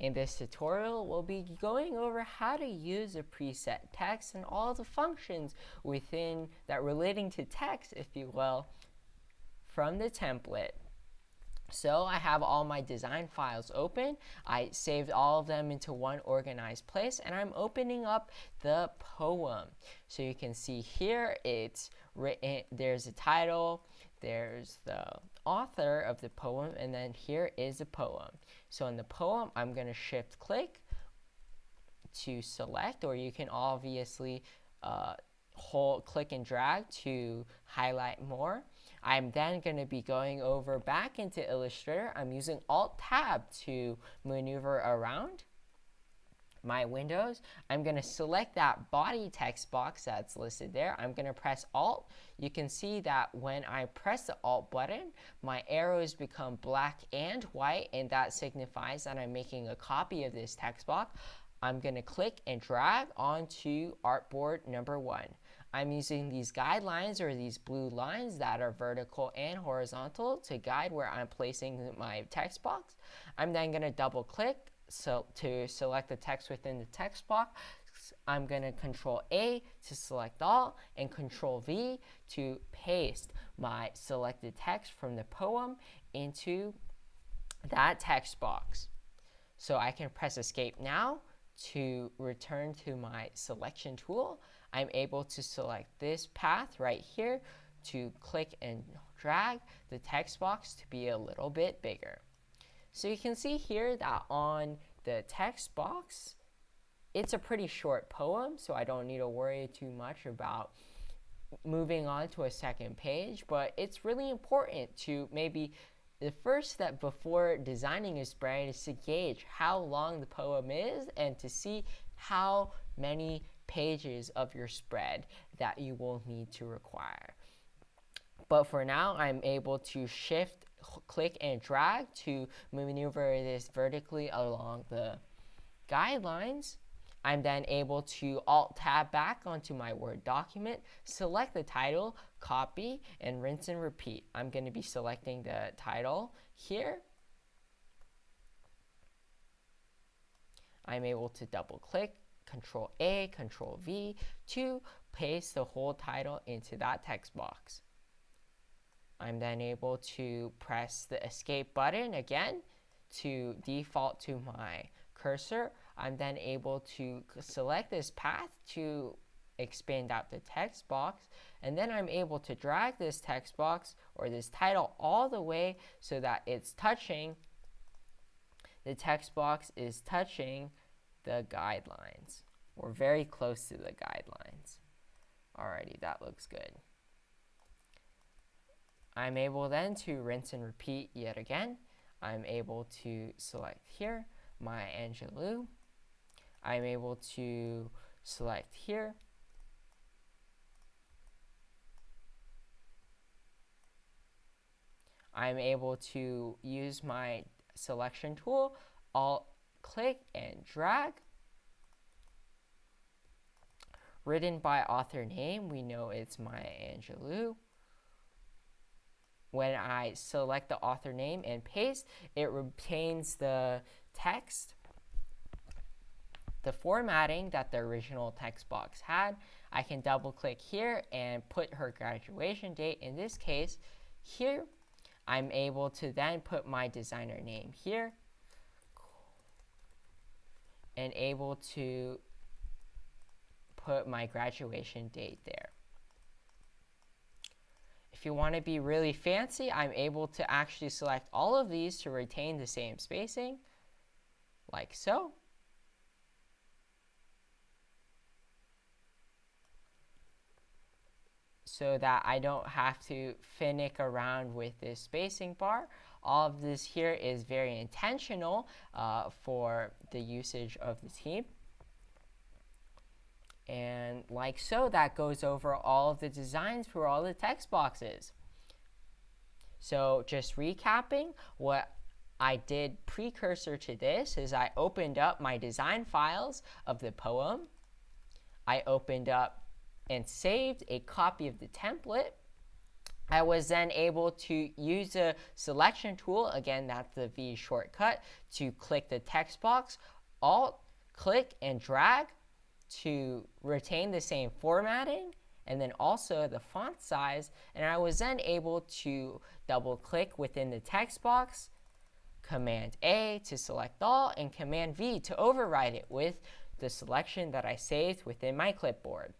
In this tutorial, we'll be going over how to use a preset text and all the functions within that relating to text, if you will, from the template. So I have all my design files open. I saved all of them into one organized place, and I'm opening up the poem. So you can see here it's written, there's a title, there's the author of the poem, and then here is the poem. So in the poem, I'm going to shift click to select, or you can obviously click and drag to highlight more. I'm then going to be going over back into Illustrator. I'm using Alt-Tab to maneuver around my windows. I'm going to select that body text box that's listed there. I'm going to press Alt. You can see that when I press the Alt button, my arrows become black and white, and that signifies that I'm making a copy of this text box. I'm going to click and drag onto artboard number 1. I'm using these guidelines, or these blue lines that are vertical and horizontal, to guide where I'm placing my text box. I'm then going to double click to select the text within the text box. I'm going to Control A to select all, and Control V to paste my selected text from the poem into that text box. So I can press Escape now to return to my selection tool. I'm able to select this path right here to click and drag the text box to be a little bit bigger. So you can see here that on the text box, it's a pretty short poem, so I don't need to worry too much about moving on to a second page, but it's really important to maybe the first step before designing a spread is to gauge how long the poem is and to see how many pages of your spread that you will need to require. But for now, I'm able to shift, click, and drag to maneuver this vertically along the guidelines. I'm then able to Alt-Tab back onto my Word document, select the title, copy, and rinse and repeat. I'm going to be selecting the title here. I'm able to double click, Control A, Control V to paste the whole title into that text box. I'm then able to press the Escape button again to default to my cursor. I'm then able to select this path to expand out the text box, and then I'm able to drag this text box or this title all the way so that it's touching, the text box is touching the guidelines, or very close to the guidelines. Alrighty, that looks good. I'm able then to rinse and repeat yet again. I'm able to select here my Angelou. I'm able to select here. I'm able to use my selection tool, Alt click and drag. Written by author name, we know it's Maya Angelou. When I select the author name and paste, it retains the text, the formatting that the original text box had. I can double click here and put her graduation date. In this case, here, I'm able to then put my designer name here and able to put my graduation date there. If you want to be really fancy, I'm able to actually select all of these to retain the same spacing, like so. So that I don't have to finick around with this spacing bar. All of this here is very intentional for the usage of the team. And like so, that goes over all of the designs for all the text boxes. So just recapping, what I did precursor to this is I opened up my design files of the poem. I opened up and saved a copy of the template. I was then able to use the selection tool, again that's the V shortcut, to click the text box, Alt, click and drag to retain the same formatting, and then also the font size, and I was then able to double click within the text box, Command A to select all, and Command V to override it with the selection that I saved within my clipboard.